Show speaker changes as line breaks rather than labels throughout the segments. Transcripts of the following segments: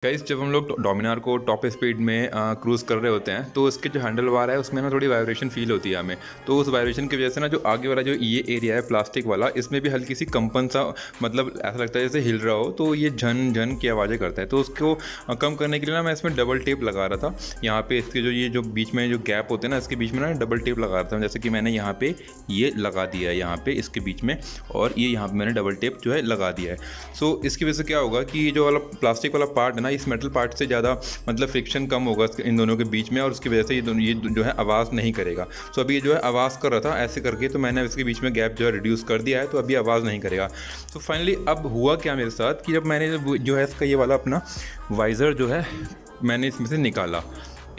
Guys जब हम लोग डोमिनार को टॉप स्पीड में क्रूज़ कर रहे होते हैं तो उसके जो हैंडल बार है उसमें ना थोड़ी वाइब्रेशन फील होती है हमें। तो उस वाइब्रेशन की वजह से ना जो आगे वाला जो ये एरिया है प्लास्टिक वाला, इसमें भी हल्की सी कंपन सा, मतलब ऐसा लगता है जैसे हिल रहा हो, तो ये झन झन की आवाज़ें करता है। तो उसको कम करने के लिए ना मैं इसमें डबल टेप लगा रहा था। यहाँ पे इसके जो बीच में जो गैप होते हैं ना, इसके बीच में ना डबल टेप लगा रहा था। जैसे कि मैंने यहाँ पे ये लगा दिया है, यहाँ पे इसके बीच में, और ये यहाँ पे मैंने डबल टेप जो है लगा दिया है। सो इसकी वजह से क्या होगा कि ये जो वाला प्लास्टिक वाला पार्ट है ना, इस मेटल पार्ट से ज़्यादा मतलब फ्रिक्शन कम होगा इन दोनों के बीच में, और उसकी वजह से ये जो है आवाज़ नहीं करेगा। सो अभी ये जो है आवाज़ कर रहा था ऐसे करके, तो मैंने इसके बीच में गैप जो है रिड्यूस कर दिया है, तो अभी आवाज़ नहीं करेगा। तो फाइनली अब हुआ क्या मेरे साथ कि जब मैंने जो है इसका ये वाला अपना वाइज़र जो है मैंने इसमें से निकाला,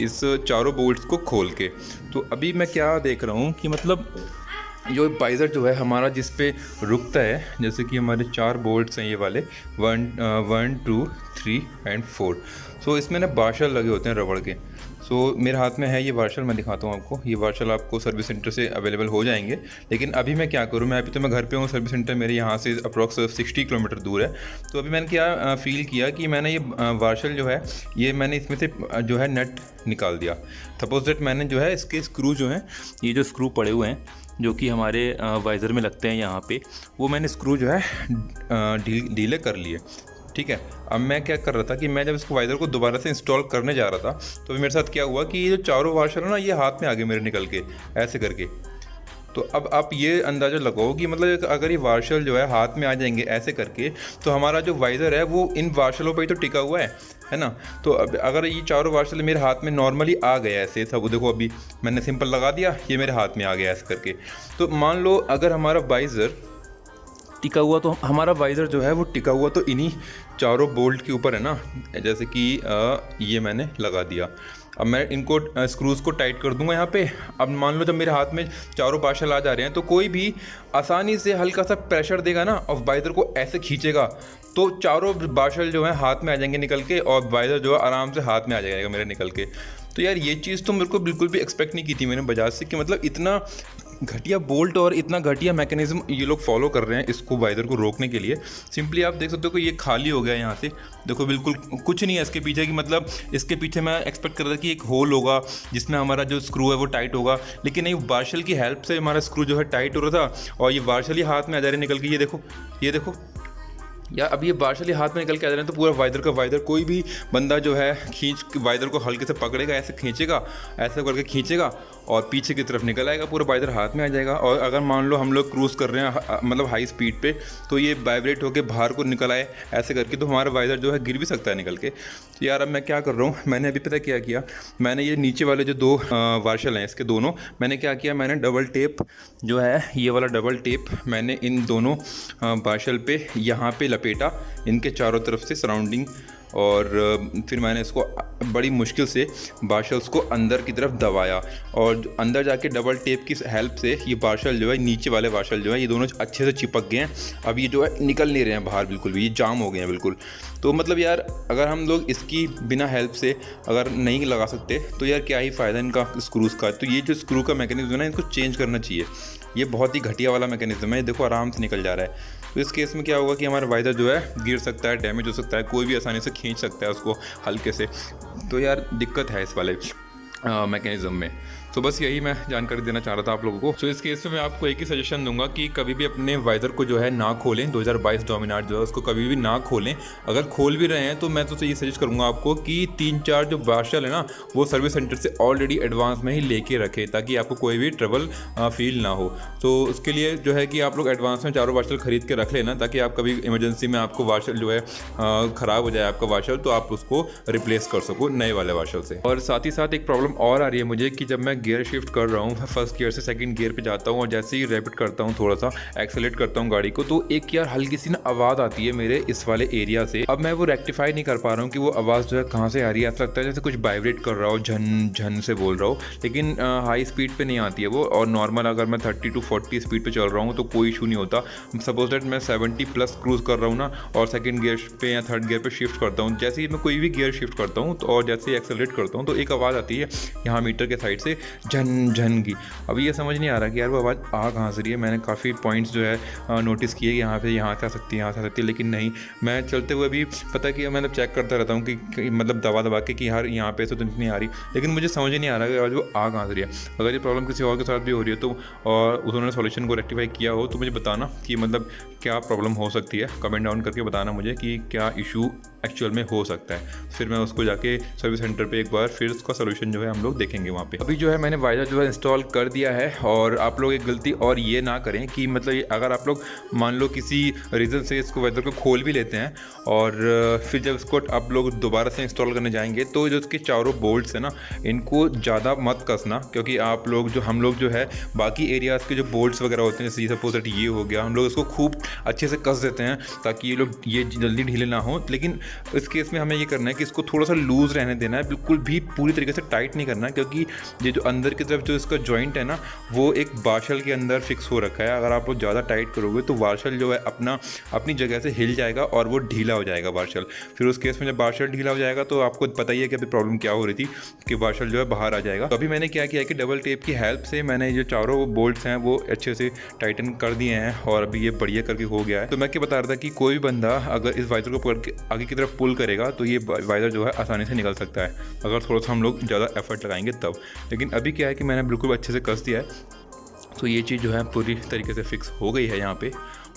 इस चारों बोल्ट्स को खोल के, तो अभी मैं क्या देख रहा हूँ कि मतलब जो वाइज़र जो है हमारा जिस पे रुकता है, जैसे कि हमारे 4 बोल्ट्स हैं ये वाले 1 2 3 एंड 4। सो इसमें ना वाशर लगे होते हैं रबड़ के। सो मेरे हाथ में है ये वाशर, मैं दिखाता हूँ आपको। ये वाशर आपको सर्विस सेंटर से अवेलेबल हो जाएंगे, लेकिन अभी मैं क्या करूँ, मैं घर पे हूँ। सर्विस सेंटर मेरे यहाँ से अप्रॉक्स 60 किलोमीटर दूर है। तो अभी मैंने क्या फ़ील किया कि मैंने ये वाशर जो है ये मैंने इसमें से जो है नट निकाल दिया। सपोज दैट मैंने जो है इसके स्क्रू जो हैं, ये जो स्क्रू पड़े हुए हैं जो कि हमारे वाइज़र में लगते हैं यहाँ पे, वो मैंने स्क्रू जो है ढीले कर लिए। ठीक है, अब मैं क्या कर रहा था कि मैं जब इसको वाइज़र को दोबारा से इंस्टॉल करने जा रहा था, तो मेरे साथ क्या हुआ कि ये जो चारों वाशर है ना, ये हाथ में आ गए मेरे निकल के ऐसे करके। तो अब आप ये अंदाज़ा लगाओ कि मतलब अगर ये वाशर जो है हाथ में आ जाएंगे ऐसे करके, तो हमारा जो वाइज़र है वो इन वाशरों पे ही तो टिका हुआ है ना। तो अब अगर ये चारों वाशर मेरे हाथ में नॉर्मली आ गए ऐसे, सब देखो अभी मैंने सिंपल लगा दिया, ये मेरे हाथ में आ गया ऐसे करके। तो मान लो अगर हमारा वाइज़र टिका हुआ, तो हमारा वाइज़र जो है वो टिका हुआ तो इन्हीं चारों बोल्ट के ऊपर है ना, जैसे कि ये मैंने लगा दिया। अब मैं इनको स्क्रूज़ को टाइट कर दूंगा यहाँ पे। अब मान लो जब मेरे हाथ में चारों वाशर आ जा रहे हैं, तो कोई भी आसानी से हल्का सा प्रेशर देगा ना और वाइज़र को ऐसे खींचेगा, तो चारों वाशर जो है हाथ में आ जाएंगे निकल के, और वाइज़र जो है आराम से हाथ में आ जाएगा मेरे निकल के। तो यार ये चीज़ तो मेरे को बिल्कुल भी एक्सपेक्ट नहीं की थी मैंने बजाज से, कि मतलब इतना घटिया बोल्ट और इतना घटिया मैकेनिज्म ये लोग फॉलो कर रहे हैं इसको वाइज़र को रोकने के लिए। सिंपली आप देख सकते हो कि ये खाली हो गया यहाँ से, देखो बिल्कुल कुछ नहीं है इसके पीछे की। मतलब इसके पीछे मैं एक्सपेक्ट कर रहा था कि एक होल होगा जिसमें हमारा जो स्क्रू है वो टाइट होगा, लेकिन नहीं, वाशर की हेल्प से हमारा स्क्रू जो है टाइट हो रहा था, और ये वाशर ही हाथ में आ जा रहे निकल के। ये देखो यार, अब ये वाशर हाथ में निकल के आ जा रहे हैं, तो पूरा वाइज़र कोई भी बंदा जो है खींच वाइज़र को हल्के से पकड़ेगा, ऐसे खींचेगा, ऐसे करके खींचेगा और पीछे की तरफ निकल आएगा, पूरा वाइज़र हाथ में आ जाएगा। और अगर मान लो हम लोग क्रूज़ कर रहे हैं मतलब हाई स्पीड पे, तो ये वाइब्रेट होकर बाहर को निकल आए ऐसे करके, तो हमारा वाइज़र जो है गिर भी सकता है निकल के। तो यार अब मैं क्या कर रहा हूँ, मैंने अभी पता क्या किया, मैंने ये नीचे वाले जो 2 वाशर हैं इसके दोनों, मैंने क्या किया, मैंने डबल टेप जो है, ये वाला डबल टेप मैंने इन दोनों वाशर पे यहाँ पे लपेटा, इनके चारों तरफ से सराउंडिंग, और फिर मैंने इसको बड़ी मुश्किल से वाशर्स को अंदर की तरफ दबाया, और अंदर जाके डबल टेप की हेल्प से ये वाशर जो है, नीचे वाले वाशर जो है, ये दोनों अच्छे से चिपक गए हैं। अब ये जो है निकल नहीं रहे हैं बाहर बिल्कुल भी, ये जाम हो गए हैं बिल्कुल। तो मतलब यार अगर हम लोग इसकी बिना हेल्प से अगर नहीं लगा सकते, तो यार क्या ही फ़ायदा इनका स्क्रूज़ का। तो ये जो स्क्रू का मैकेनिज्म है ना, इनको चेंज करना चाहिए। ये बहुत ही घटिया वाला मैकेनिज्म है, देखो आराम से निकल जा रहा है। तो इस केस में क्या होगा कि हमारा वाइज़र जो है गिर सकता है, डैमेज हो सकता है, कोई भी आसानी से खींच सकता है उसको हल्के से। तो यार दिक्कत है इस वाले मैकेनिज़्म में। तो बस यही मैं जानकारी देना चाह रहा था आप लोगों को। तो इस केस में मैं आपको एक ही सजेशन दूंगा कि कभी भी अपने वाइज़र को जो है ना खोलें। 2022 डोमिनार जो है उसको कभी भी ना खोलें। अगर खोल भी रहे हैं तो मैं तो ये सजेस्ट करूंगा आपको कि 3-4 जो वाशर है ना, वो सर्विस सेंटर से ऑलरेडी एडवांस में ही लेके रखें, ताकि आपको कोई भी ट्रबल फील ना हो। तो उसके लिए जो है कि आप लोग एडवांस में चारों वाशर खरीद के रख लेना, ताकि आप कभी इमरजेंसी में आपको वाशर जो है ख़राब हो जाए आपका वाशर, तो आप उसको रिप्लेस कर सको नए वाले वाशर से। और साथ ही साथ एक प्रॉब्लम और आ रही है मुझे कि जब मैं गियर शिफ्ट कर रहा हूँ, फर्स्ट गियर से सेकंड गियर पे जाता हूँ, और जैसे ही रैपिड करता हूँ, थोड़ा सा एक्सेलेरेट करता हूँ गाड़ी को, तो एक यार हल्की सी ना आवाज़ आती है मेरे इस वाले एरिया से। अब मैं वो रेक्टिफाई नहीं कर पा रहा हूँ कि वो आवाज़ जो है कहाँ से आ रही है। ऐसा लगता है जैसे कुछ वाइब्रेट कर रहा हो, झन झन से बोल रहा हो, लेकिन हाई स्पीड पे नहीं आती है वो। और नॉर्मल अगर मैं 30 to 40 स्पीड पे चल रहा हूँ तो कोई इशू नहीं होता। सपोज दैट मैं 70+ क्रूज़ कर रहा हूँ ना, और सेकंड गियर पे या थर्ड गियर पे शिफ्ट करता हूँ, जैसे ही मैं कोई भी गियर शिफ्ट करता हूँ तो और जैसे ही एक्सेलरेट करता हूँ, तो एक आवाज़ आती है यहाँ मीटर के साइड से झन झन की। अभी ये समझ नहीं आ रहा कि यार वो आवाज़ आ कहाँ से रही है। मैंने काफ़ी पॉइंट्स जो है नोटिस किए, यहाँ से आ सकती है, यहाँ से आ सकती है, लेकिन नहीं। मैं चलते हुए भी पता किया, मतलब चेक करता रहता हूँ कि मतलब दबा दबा के कि यार यहाँ पे से तो नहीं आ रही, लेकिन मुझे समझ ही नहीं आ रहा कि आवाज़ वो आ कहाँ से रही है। अगर ये प्रॉब्लम किसी और के साथ भी हो रही है तो और उन्होंने सॉल्यूशन को रेक्टिफाई किया हो तो मुझे बताना कि मतलब क्या प्रॉब्लम हो सकती है। कमेंट डाउन करके बताना मुझे कि क्या इशू एक्चुअल में हो सकता है। फिर मैं उसको जाके सर्विस सेंटर पे एक बार फिर उसका सोल्यूशन जो है हम लोग देखेंगे वहाँ पे। अभी जो है मैंने वाइज़र जो है इंस्टॉल कर दिया है। और आप लोग एक गलती और ये ना करें कि मतलब अगर आप लोग मान लो किसी रीज़न से इसको वाइज़र को खोल भी लेते हैं और फिर जब इसको आप लोग दोबारा से इंस्टॉल करने जाएंगे तो जो इसके चारों बोल्ट्स हैं ना, इनको ज़्यादा मत कसना, क्योंकि आप लोग जो हम लोग जो है बाकी एरियाज़ के जो बोल्ट्स वगैरह होते हैं, जैसे सपोज दैट ये हो गया, हम लोग इसको खूब अच्छे से कस देते हैं ताकि ये जल्दी ढीले ना हो। लेकिन इस केस में हमें ये करना है कि इसको थोड़ा सा लूज़ रहने देना है, बिल्कुल भी पूरी तरीके से टाइट नहीं करना है, क्योंकि ये जो अंदर की तरफ जो इसका जॉइंट है ना, वो एक वाशल के अंदर फिक्स हो रखा है। अगर आप लोग ज़्यादा टाइट करोगे तो वाशल जो है अपनी जगह से हिल जाएगा और वो ढीला हो जाएगा वाशल। फिर उस केस में जब वाशल ढीला हो जाएगा तो आपको पता ही है कि अभी प्रॉब्लम क्या हो रही थी कि वाशल जो है बाहर आ जाएगा। तो अभी मैंने क्या किया कि डबल टेप की हेल्प से मैंने जो चारों बोल्ट्स हैं वो अच्छे से टाइटन कर दिए हैं और अभी ये बढ़िया करके हो गया है। तो मैं क्या बता रहा था कि कोई भी बंदा अगर इस वाइज़र को पकड़ के आगे की तरफ पुल करेगा तो ये वाइज़र जो है आसानी से निकल सकता है, अगर थोड़ा सा हम लोग ज़्यादा एफर्ट लगाएंगे तब। लेकिन अभी क्या है कि मैंने बिल्कुल अच्छे से कस दिया है, तो ये चीज़ जो है पूरी तरीके से फिक्स हो गई है यहाँ पे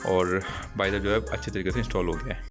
और वाइज़र जो है अच्छे तरीके से इंस्टॉल हो गया है।